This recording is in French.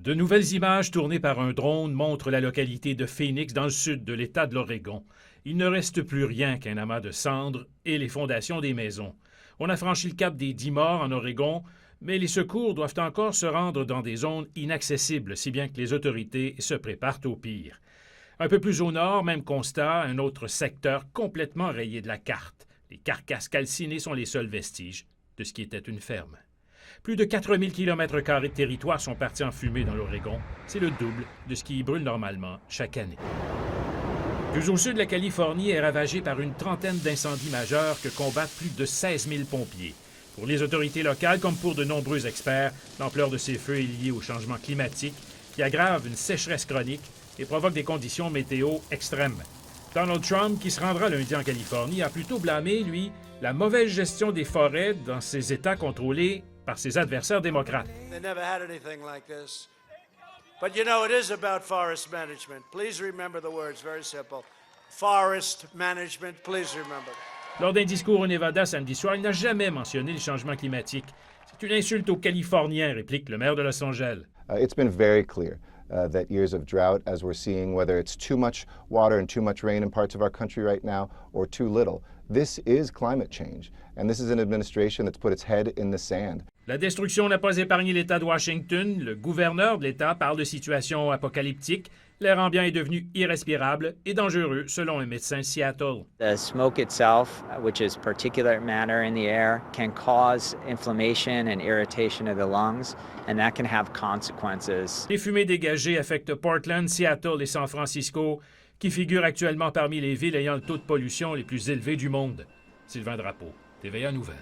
De nouvelles images tournées par un drone montrent la localité de Phoenix dans le sud de l'État de l'Oregon. Il ne reste plus rien qu'un amas de cendres et les fondations des maisons. On a franchi le cap des 10 morts en Oregon, mais les secours doivent encore se rendre dans des zones inaccessibles, si bien que les autorités se préparent au pire. Un peu plus au nord, même constat, un autre secteur complètement rayé de la carte. Les carcasses calcinées sont les seuls vestiges de ce qui était une ferme. Plus de 4000 km² de territoire sont partis en fumée dans l'Oregon. C'est le double de ce qui y brûle normalement chaque année. Plus au sud, la Californie est ravagée par une trentaine d'incendies majeurs que combattent plus de 16 000 pompiers. Pour les autorités locales, comme pour de nombreux experts, l'ampleur de ces feux est liée au changement climatique qui aggrave une sécheresse chronique et provoque des conditions météo extrêmes. Donald Trump, qui se rendra lundi en Californie, a plutôt blâmé, lui, la mauvaise gestion des forêts dans ces États contrôlés par ses adversaires démocrates. They never had anything like this. But you know, it is about forest management. Please remember the words, very simple. Forest management, please remember. Lors d'un discours au Nevada samedi soir, il n'a jamais mentionné le changement climatique. C'est une insulte aux Californiens, réplique le maire de Los Angeles. It's been very clear that years of drought, as we're seeing, whether it's too much water and too much rain in parts of our country right now or too little, this is climate change. And this is an administration that's put its head in the sand. La destruction n'a pas épargné l'État de Washington. Le gouverneur de l'État parle de situation apocalyptique. L'air ambiant est devenu irrespirable et dangereux, selon un médecin de Seattle. The smoke itself, which is particulate matter in the air, can cause inflammation and irritation of the lungs, and that can have consequences. Les fumées dégagées affectent Portland, Seattle et San Francisco, qui figurent actuellement parmi les villes ayant le taux de pollution les plus élevés du monde. Sylvain Drapeau, TVA Nouvelles.